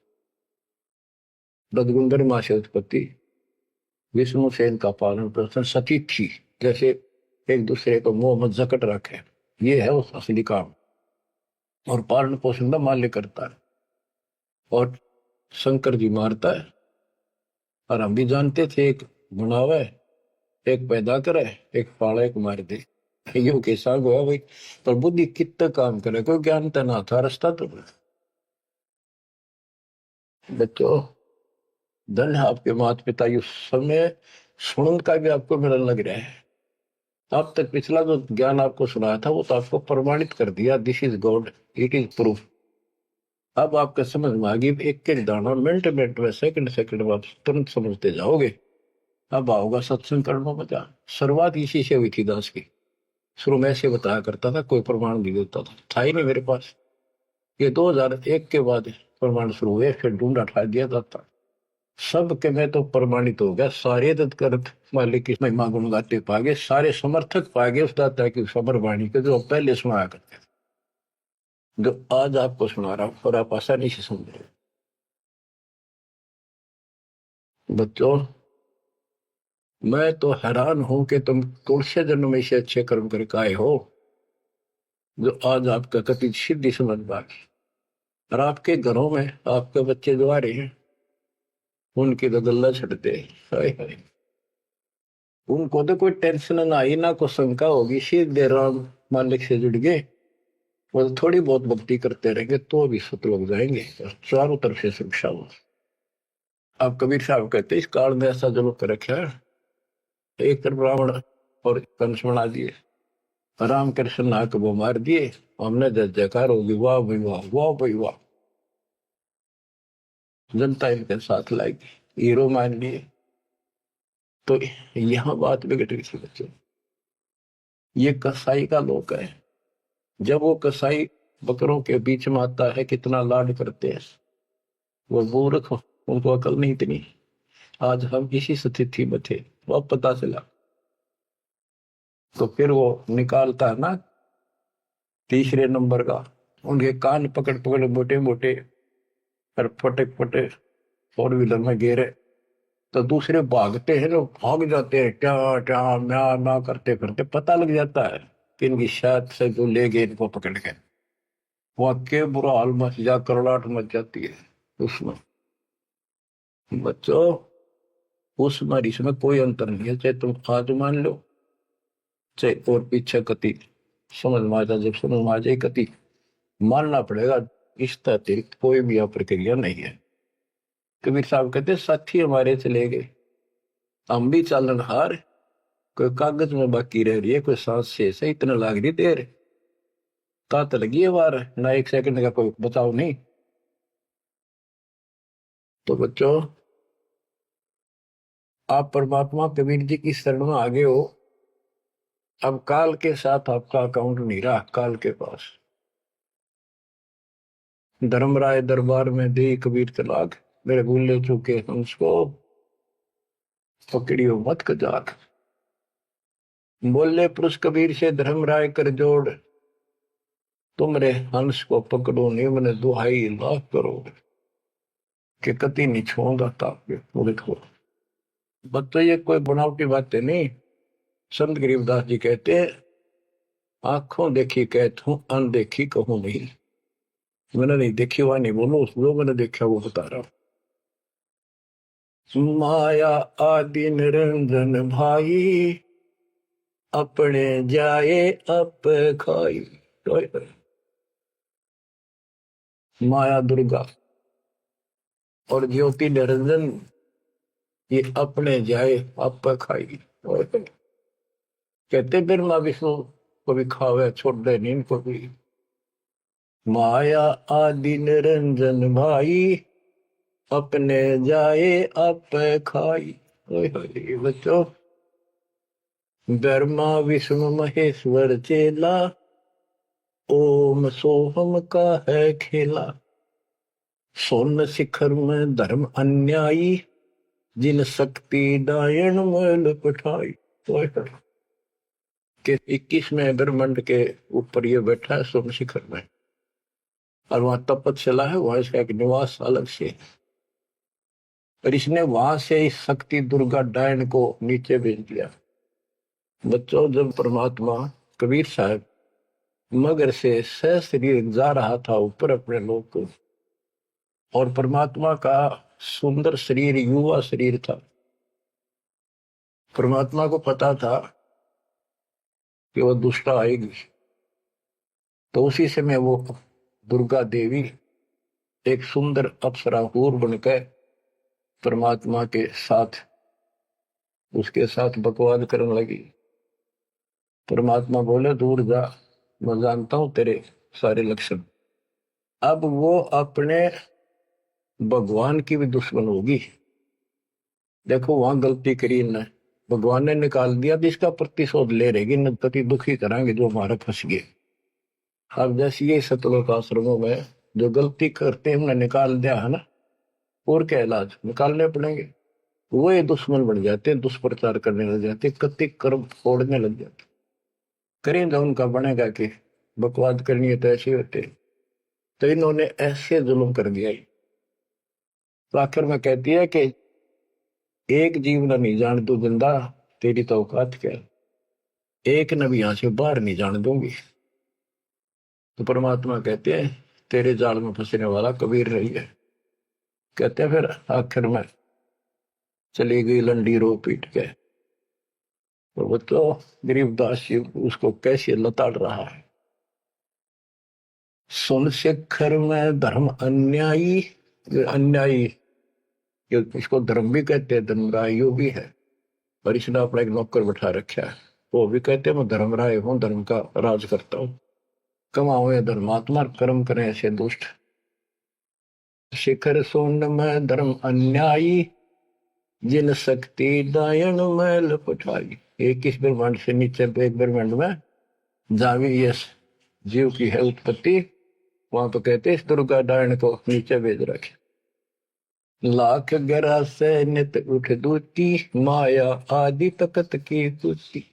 S1: रजगुंदर मां से उत्पत्ति, विष्णु से इनका पालन पोषण, सती थी जैसे एक दूसरे को मोह मत जकट रखे, ये है उस असली काम। और पालन पोषण का माल्य करता है, और शंकर जी मारता है। और हम भी जानते थे, एक बनावे, एक पैदा करे, एक पाले, एक मार दे, यो कैसा हुआ भाई। पर बुद्धि कितना काम करे, कोई ज्ञान तो ना था, रास्ता तो बच्चों धन है आपके माता पिता, ये समय सुनन का भी आपको मिलने लग रहा है। अब तक पिछला जो ज्ञान आपको सुनाया था वो तो आपको प्रमाणित कर दिया, this is God, it is proof. अब आपके समझ में आ गई, एक एक दाना मिनट मिनट में, सेकंड सेकंड में आप तुरंत समझते जाओगे। अब आओगा सत्संग करना मजा। शुरुआत इसी से हुई थी दास की। शुरू में ऐसे बताया करता था, कोई प्रमाण नहीं देता था ही नहीं मेरे पास। ये 2001 के बाद प्रमाण शुरू हुए, फिर ढूंढा ठा दिया जाता सब के। मैं तो प्रमाणित हो गया, सारे तत्कर्त मालिक की महिमा गुण गाते पागे, सारे समर्थक पागे उस दाता की समर वाणी के, जो पहले सुनाया करते थे, जो आज आपको सुना रहा हूं, और आप आसानी से समझ रहे बच्चों। मैं तो हैरान हूं कि तुम तुलसी जन्म में से अच्छे कर्म करके आए हो, जो आज आपका कति सिद्धि समझ बाकी। और आपके घरों में आपके बच्चे जो आ रहे हैं, उनकी तो गल्ला छटते, हाय हाय। उनको तो कोई टेंशन ना आई, ना कोई शंका होगी, सीधे राम मालिक से जुड़ गए, वो थोड़ी बहुत भक्ति करते रहेंगे तो भी सत लोग जाएंगे, और चारों तरफ से सुरक्षा हो। अब कबीर साहब कहते इस काल में ऐसा जो कर रखा है, एक तरफ रावण और कंस बना दिए, राम कृष्ण नाक वो मार दिए, हमने जय जयकार होगी, वाह भाई वाह, वाह भाई वाह। जनता इनके साथ लाएगी, हीरो मान लिए। तो यहाँ बात बिगड़ रही थी बच्चों। ये कसाई का लोक है। जब वो कसाई बकरों के बीच में आता है, कितना लाड करते हैं वो मूर्ख, उनको अकल नहीं इतनी। आज हम इसी स्थिति में थे, वो पता चला। तो फिर वो निकालता है ना तीसरे नंबर का, उनके कान पकड़ पकड़ मोटे मोटे और फटे फटे 4 व्हीलर में घेरे। तो दूसरे भागते हैं, लोग भाग जाते हैं, क्या क्या म्या म्या करते करते, पता लग जाता है कि इनकी शायद से जो ले गए इनको पकड़ के। वाक्य बुरा हाल मच जा, करड़ाहट मच जाती है उसमें बच्चों। उसमें और इसमें कोई अंतर नहीं है, चाहे तुम आज मान लो चाहे और पीछे कति समझ में आ जाए, जब समझ में आ जाए कति मानना पड़ेगा। इस अतिरिक्त कोई भी प्रक्रिया नहीं है। कबीर साहब कहते साथी हमारे चले गए, हम भी चालन हार, कोई कागज में बाकी रह रही है, कोई सांस से इतना लाग रही देर, तात लगी है बार ना, 1 सेकंड का कोई बचाव नहीं। तो बच्चों, आप परमात्मा कबीर जी की शरण में आगे हो। अब काल के साथ आपका अकाउंट नहीं रहा, काल के पास। धर्मराय दरबार में दे कबीर तलाक, मेरे भूले चुके हंस को पकड़ियो मत कजाक। बोले पुरुष कबीर से धर्मराय कर जोड़, तुमरे हंस को पकड़ो निम्न दुहाई लाख करोड़। के कति नहीं छोड़ा था देखो बच्चों, ये कोई बनावटी बातें नहीं। संत गरीबदास जी कहते हैं, आंखों देखी कहता हूं, अनदेखी कहूं नहीं। मैंने नहीं देखी हुआ नहीं बोलो, जो मैंने देखा वो बता रहा हूं। माया आदि निरंजन भाई, अपने जाए अप खाई। माया दुर्गा और ज्योति निरंजन, ये अपने जाए अप खाई। कहते ब्रह्मा विष्णु को भी खावे, छोड़ दे नींद को भी। माया आदि निरंजन भाई, अपने जाए आप खाई। ओए होए बच्चों, ब्रह्मा विष्णु महेश्वर चेला, ओम सोहम का है खेला। सोन शिखर में धर्म अन्यायी, जिन शक्ति डायन मैल पठाई। ओए होए, के 21वें ब्रह्मांड के ऊपर ये बैठा है सोम शिखर में, और वहां तपस्या है, वहां इसका एक निवास अलग से है। और इसने वहां से इस शक्ति दुर्गा डायन को नीचे भेज दिया। बच्चों, जब परमात्मा कबीर साहब मगर से सशरीर जा रहा था ऊपर अपने लोक को, और परमात्मा का सुंदर शरीर युवा शरीर था, परमात्मा को पता था कि वो दुष्टा आएगी, तो उसी समय वो दुर्गा देवी एक सुंदर अप्सरा हूर बनकर परमात्मा के साथ उसके साथ बकवाद करने लगी। परमात्मा बोले, दूर जा, मैं जानता हूं तेरे सारे लक्षण। अब वो अपने भगवान की भी दुश्मन होगी। देखो वहां गलती करी न, भगवान ने निकाल दिया, जिसका प्रतिशोध ले रहेगी, नृपति दुखी कराएंगे जो हमारा फंस गए। अब जैसे ये सतलोक आश्रमों में जो गलती करते हैं, हमने निकाल दिया है ना, और क्या इलाज निकालने पड़ेंगे। वो ये दुश्मन बन जाते, दुष्प्रचार करने लग जाते, कति कर्म फोड़ने लग जाते। करें तो उनका बनेगा कि बकवाद करनी है तो ऐसे होते। तो इन्होंने ऐसे जुल्म कर दिया। तो आखिर में कहती है कि एक जीव न नहीं जान तू जिंदा, तेरी तो औकात क्या, एक न भी यहां से बाहर नहीं जाने दूंगी। तो परमात्मा कहते हैं, तेरे जाल में फंसने वाला कबीर रही है। कहते हैं फिर आखिर में चली गई लंडी रो पीट के। तो वो तो गरीबदास जी उसको कैसे लताड़ रहा है। सुन शिखर में धर्म अन्यायी, अन्यायी इसको धर्म भी कहते हैं, धर्मरायो भी है। और इसने अपना एक नौकर बैठा रखा है, वो भी कहते हैं मैं धर्मराय हूं, धर्म का राज करता हूं। कमाओ या धर्मात्मा, कर्म करें ऐसे दुष्ट। शिखर सोन में धर्म अन्यायी, जिन शक्ति दायन मैल पठाई। एक इस ब्रह्मांड से नीचे एक ब्रह्मांड में जहां भी ये जीव की है उत्पत्ति, वहां तो कहते इस दुर्गा डायन को नीचे भेज रखे। लाख गरा से नित उठ दूती, माया आदि तकत की कुती।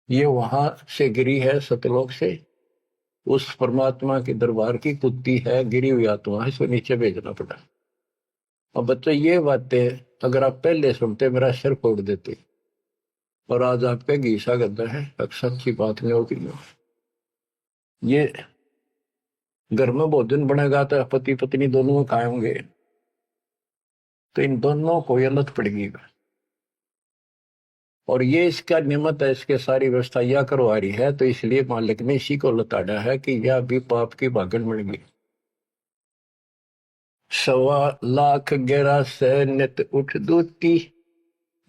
S1: ये वहां से गिरी है सतलोक से, उस परमात्मा के दरबार की कुत्ती है, गिरी हुई आत्मा, इसको नीचे भेजना पड़ा। अब बच्चों ये बातें अगर आप पहले सुनते, मेरा सिर फोड़ देते। और आज आपके घीसा गद्दा है, सच्ची बात नहीं होगी। ये घर में भोजन बनेगा तो पति पत्नी दोनों खाएंगे, तो इन दोनों को ये लत पड़ेगी। और ये इसका निमित्त है, इसके सारी व्यवस्था यह करवा रही है, तो इसलिए मालिक ने इसी को लताड़ा है कि यह भी पाप की भागन बन गई। 1.25 लाख गहरा से नित उठ दूती,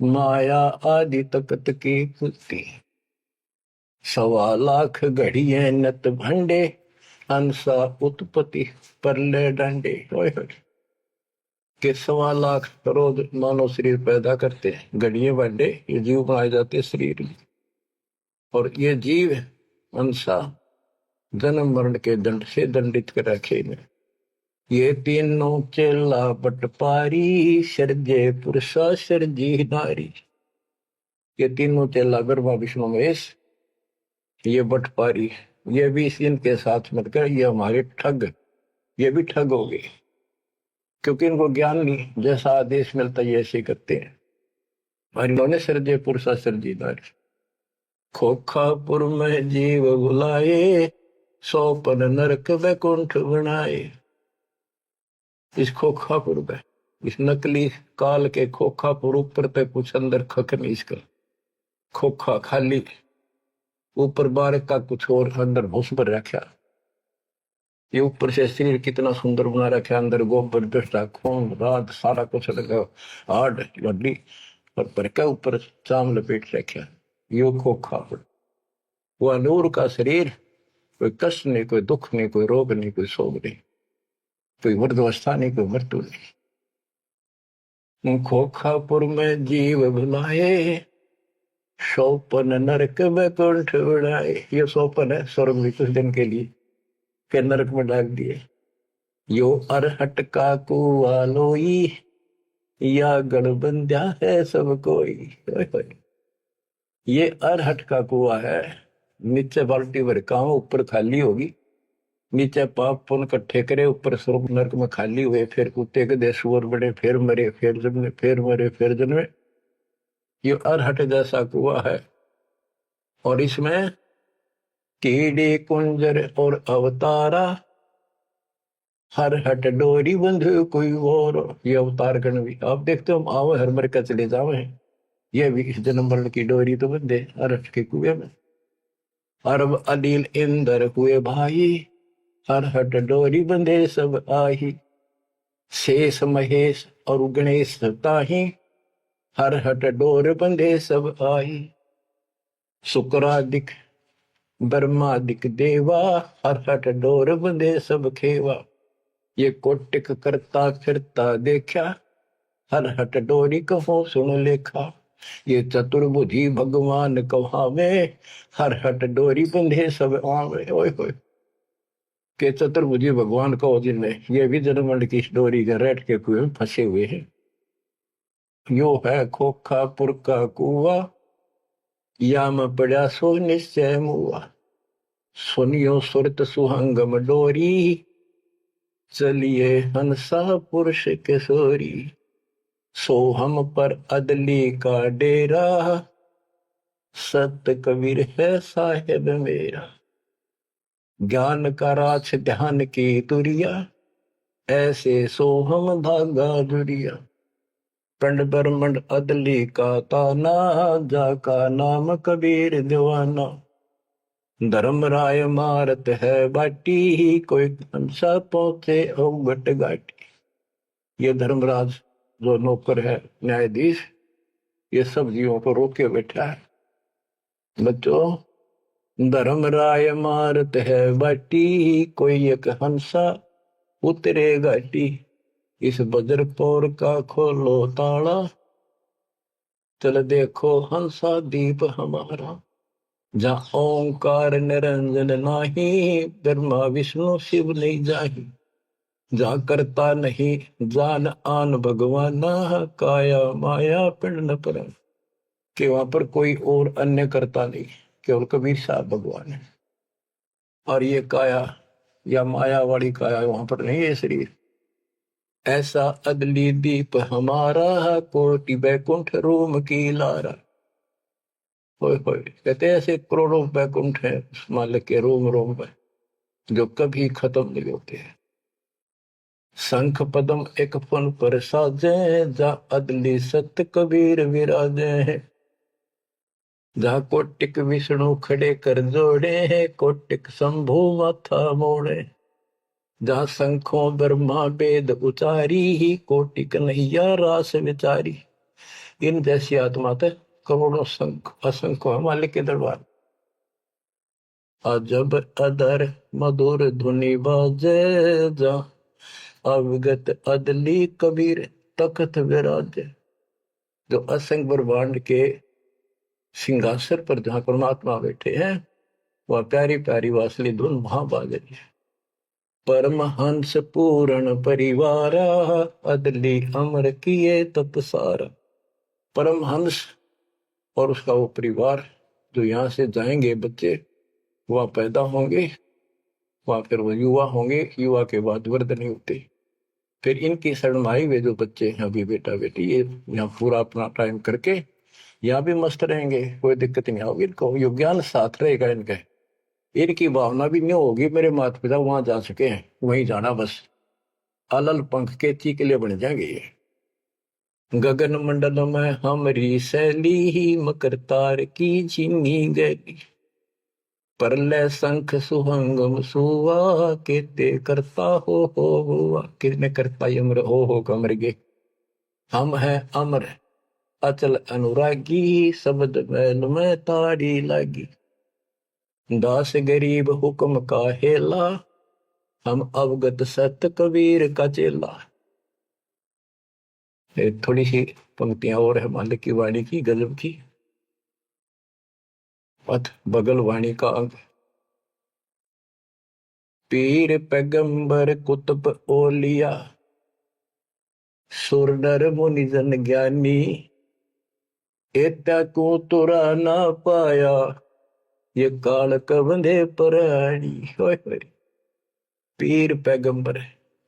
S1: माया आदि तकत की पुती। 1.25 लाख घड़िए नत भंडे, अंसा उत्पत्ति परले डंडे। के 1.25 लाख रोज मानव शरीर पैदा करते हैं, घड़िए भंडे ये जीव बनाए जाते शरीर में। और ये जीव अंसा जन्म मरण के दंड से दंडित कर रखे ने। ये तीनों चेला बटपारी, सर्जे पुरुषा सर्जी नारी। ये तीनों चेला ब्रह्मा विष्णु महेश, ये बटपारी, ये भी इनके साथ मिलकर ये हमारे ठग, ये भी ठग हो गए, क्योंकि इनको ज्ञान नहीं, जैसा आदेश मिलता है ऐसे करते हैं। और इन्होंने सर्जे पुरुषा सर्जी नारी। खोखापुर में जीव बुलाए, 100 पन नरक वैकुंठ बनाए। इस खोखापुर में, इस नकली काल के खोखापुर ऊपर तक कुछ अंदर खक नहीं, इसका खोखा खाली, ऊपर बार का कुछ और अंदर भूस भर रखा। ये ऊपर से शरीर कितना सुंदर बना रखा, अंदर गोबर दस्ता खून रात सारा कुछ लगा, हाड हड्डी और पर के ऊपर चाम लपेट रखा। यो खोखापुर, वो नूर का शरीर, कोई कष्ट नहीं, कोई दुख नहीं, कोई रोग नहीं, कोई शोक नहीं, कोई वृद्धावस्था नहीं, कोई मृत्यु नहीं। खोखापुर में जीव भुलाए, सोपन नरक में कुंठ उड़ाए। ये सोपन है स्वर्ग में कुछ दिन के लिए, फिर नरक में डाल दिए। यो अरहट का कुआ लोई, या गढ़ बंध्या है सब कोई। ओए होए। ये अरहट का कुआ है, नीचे बाल्टी भर काम, ऊपर खाली होगी। नीचे पाप पुन इकट्ठे करे, ऊपर स्वर्ग नरक में खाली हुए, फिर कुत्ते के देश सुअर बड़े, फिर मरे, फिर जन्मे, फिर मरे, फिर जन्मे। ये अरहट जैसा कुआ है, और इसमें कीड़े कुंजर और अवतारा, हर हट डोरी बंधु कोई और। ये अवतार गण भी आप देखते हो, हम आओ हर मर का चले जावे, ये भी इस जन्म मरण की डोरी तो बंधे अरहट के कुएं में। अरब अनिल इंदर हुए भाई, हर हट डोरी बंधे सब आही। शेष महेश और गणेश ताही, हर हट डोर बंधे सब आई। शुक्रादिक ब्रह्मादिक देवा, हर हट डोर बंधे सब खेवा। ये कोटिक करता फिरता देखा, हर हट डोरी कहो सुन लेखा। ये चतुर्भुजी भगवान कहावे, हर हट डोरी बंधे सब आवे। ओए होए। के चतुर्भुजी भगवान कहो जिनमें, ये भी जन्मंड की डोरी के रेट के कुएं में फंसे हुए हैं। यो है खोखापुर का कुआ, या में पड़ा सो निश्चय मुआ। सुनियो सुरत सुहंगम डोरी, चलिए हंसा पुरुष किशोरी। सो हम पर अदली का डेरा, सत कबीर है साहेब मेरा। ज्ञान का राछ ध्यान की तुरिया, ऐसे सो हम धागा जुरिया। पिंड ब्रह्मंड अदली का ताना, जाका नाम कबीर दीवाना। धर्म राय मारत है बाटी, कोई हंसा पहुंचे अवगट घाटी। ये धर्मराज जो नौकर है न्यायाधीश, ये सब जीवों को रोक के बैठा है। बच्चों, धर्म राय मारत है बाटी, कोई एक हंसा उतरे घाटी। इस बजरपुर का खोलो ताला, चल देखो हंसा दीप हमारा। जहाँ ओंकार निरंजन नाही, ब्रह्मा विष्णु शिव नहीं जाही। जहाँ करता नहीं जान आन भगवाना, काया माया पिंड न पर। कि वहां पर कोई और अन्य करता नहीं, केवल कबीर साहब भगवान है। और ये काया या माया वाली काया वहां पर नहीं है शरीर। ऐसा अदली दीप हमारा, कोटि बैकुंठ रोम की लारा। होय होय। कहते ऐसे करोड़ों बैकुंठ है उस मालिक के रोम रोम में, जो कभी खत्म नहीं होते हैं। शंख पदम एक फन पर साजे, जा अदली सत कबीर विराजे। जहाँ कोटिक विष्णु खड़े कर जोड़े, कोटिक शंभु माथा मोड़े। जहाँ शंखों ब्रह्मा वेद उचारी, कोटिक नैया रास विचारी। इन जैसी आत्मा तक करोड़ों शंख असंख्य मालिक के दरबार। अजब अदर मधुर धुनि बाजे, जा अवगत अदली कबीर तख्त विराजे। जो असंख्य ब्रह्मांड के सिंहासन पर जहां परमात्मा बैठे हैं, वह प्यारी प्यारी वासली धुन वहां बाज रही है। परमहंस पूर्ण परिवारा, अदली अमर किए तत्सारा। परमहंस और उसका वो परिवार जो यहाँ से जाएंगे बच्चे, वह पैदा होंगे, वह फिर वो युवा होंगे, युवा के बाद वृद्ध नहीं होते। फिर इनकी शरणमाई वे जो बच्चे हैं अभी बेटा बेटी, ये यहाँ पूरा अपना टाइम करके यहाँ भी मस्त रहेंगे, कोई दिक्कत नहीं होगी इनको। यो ज्ञान साथ रहेगा इनके। इनकी भावना भी नहीं होगी मेरे माता पिता वहां जा सके हैं, वहीं जाना बस। अलल पंख के चीकले बन जाएंगे ये। गगन मंडल में हमरी शैली, मकर तार की चीनी गैली। परलय शंख सुहंगम सुवा, केते करता हो हुआ। किसने करता अमर हो कमर गे। हम है अमर अचल अनुरागी, शब्द मैल में ताड़ी लागी। दास गरीब हुक्म का हेला, हम अवगत सत कबीर का चेला। थोड़ी सी पंक्तियां और है मालिक की वाणी की, गजब की। पथ बगल वाणी का अंग। पीर पैगंबर कुतुब ओलिया, सुर नर मुनि जन ज्ञानी, एता को तुरा ना पाया, ये काल कबंधे प्राणी। पीर पैगंबर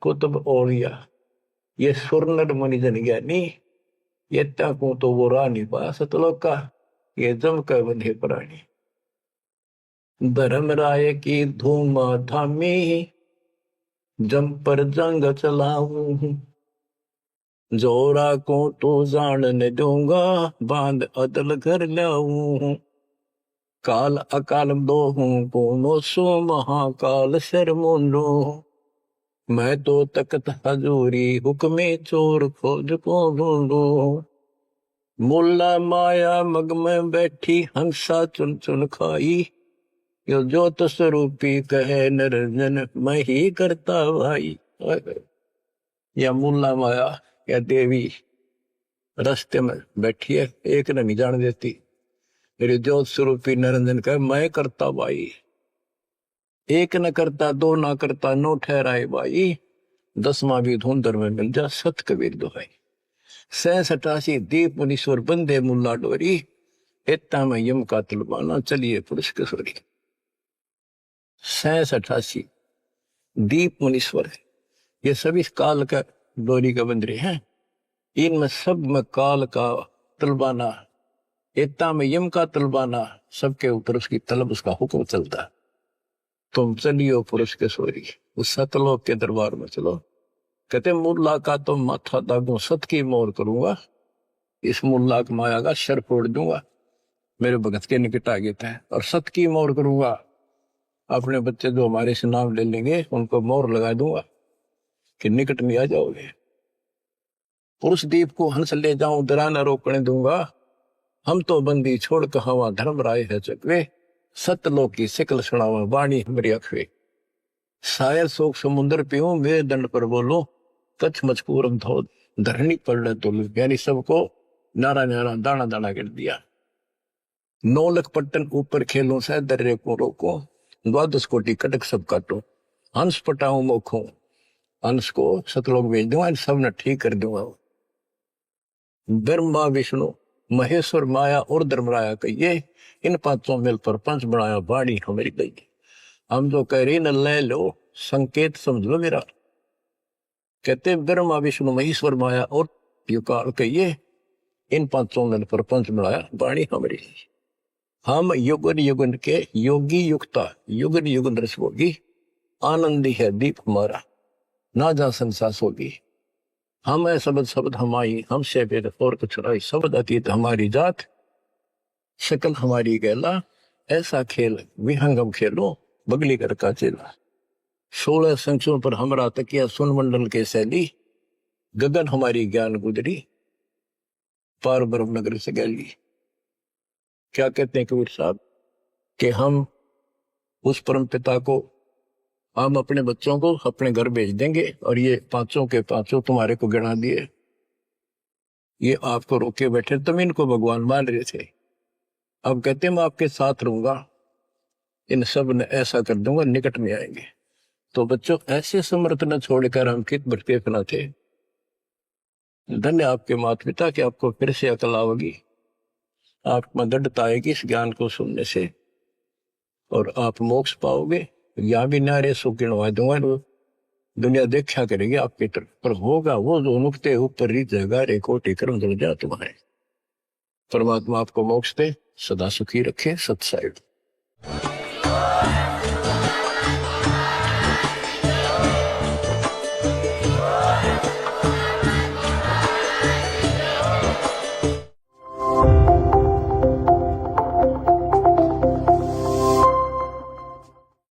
S1: कुतुब ओलिया, ये सुर नर मुनि जन ज्ञानी, ये को तो वो रानी पा सतलोक का, ये जम का बंधे प्राणी। धर्मराय की धूम धामी, जम पर जंग चलाऊं, जोरा को तो जान न दूंगा, बांध अदल घर लाऊं। काल अकाल दो हूं को सो, महाकाल सर मुंडो, मैं तो तकत हजूरी हुक्मे चोर खोज को ढूंढो। मुल्ला माया मग में बैठी, हंसा चुन चुन खाई, यो ज्योत स्वरूपी कहे निरंजन, मैं ही करता भाई। या मुल्ला माया या देवी रास्ते में बैठी है, एक ने नहीं जान देती, मेरे ज्योत स्वरूपी निरंजन कहे मैं करता भाई। एक न करता, दो ना करता, नो ठहराए भाई, 10वां भी धुंधर में मिल जा, सत कबीर दुहाई। 87 दीप मुनीश्वर बंदे मुल्ला डोरी, एता में यम का तलबाना, चलिए पुरुष किशोरी। 87 दीप मुनीश्वर, ये सभी काल का डोरी का बंदरे हैं, इनमें सब में काल का तलबाना, एता में यम का तलबाना, सबके ऊपर उसकी तलब, उसका हुक्म चलता। तुम चलियो पुरुष किशोरी, उस सतलोक के दरबार में चलो। कहते मुल्ला का तो माथा दागू, सत की मोर करूंगा, इस मुल्ला की माया का शर फोड़ दूंगा, मेरे भगत के निकट आ गए थे। और सत की मोर करूंगा, अपने बच्चे जो हमारे से नाम ले लेंगे उनको मोर लगा दूंगा कि निकट में आ जाओगे। पुरुष दीप को हंस ले जाऊं, डरा न रोकने दूंगा, हम तो बंदी छोड़ कहावा, धर्म राय है चकवे, सतलोक की सिकल सुनावा, वाणी हमारी अखवे। शायर शोक समुद्र पीऊं, मेरे दंड पर बोलो, कच्छ मचपूरम धो धरनी पर तुल। यानी सबको नारा नारा दाना दाना कर दिया। 9 लख पट्टन ऊपर खेलों से दर्रे को रोको, 12 कोटि कटक सब काटो, हंस पटाऊं मोखों, हंस को सतलोक भेज दूंगा, सब ने ठीक कर दूंगा। ब्रह्मा विष्णु महेश्वर माया और धर्मराया कहिए, इन पांचों मिल पर पंच बनाया, वाणी हमारी गई। हम जो कह रहे न ले लो, संकेत समझ लो मेरा। कहते ब्रह्मा विष्णु महेश्वर माया और युकाल कहिए, इन पांचों मिल पर पंच बनाया, वाणी हमारी। हम युगन युगन के योगी युक्ता, युगन युगन रसोगी, आनंदी है दीप हमारा, ना जा संसास होगी। हम है शब्द शब्द हमारी, हमसे वेद और कुछ नहीं, शब्द अतीत हमारी जात, शकल हमारी गैला, ऐसा खेल विहंगम खेलो, बगली कर का चेला। 16 संख्यों पर हमरा तकिया, सुन मंडल के शैली, गगन हमारी ज्ञान गुजरी, पार ब्रह्म नगर से गैली। क्या कहते हैं कबीर साहब कि हम उस परम पिता को, हम अपने बच्चों को अपने घर भेज देंगे, और ये पांचों के पांचों तुम्हारे को गिना दिए, ये आपको रोके बैठे, तुम इनको भगवान मान रहे थे, अब कहते हैं मैं आपके साथ रहूंगा, इन सब ने ऐसा कर दूंगा, निकट में आएंगे। तो बच्चों ऐसे समर्थ न छोड़कर हम कित भटके अपना थे। धन्य आपके माता पिता कि आपको फिर से अकल आवेगी, आपमें दृढ़ता आएगी इस ज्ञान को सुनने से, और आप मोक्ष पाओगे। या भी नारे सुख गिनवा दूंगा, दुनिया देखा करेगी आपकी तरफ, पर होगा वो जो नुकते ऊपर री जगह रे कोटि कर्म दर्जा तुम्हारे। परमात्मा आपको मोक्ष दे, सदा सुखी रखे। सत साहिब।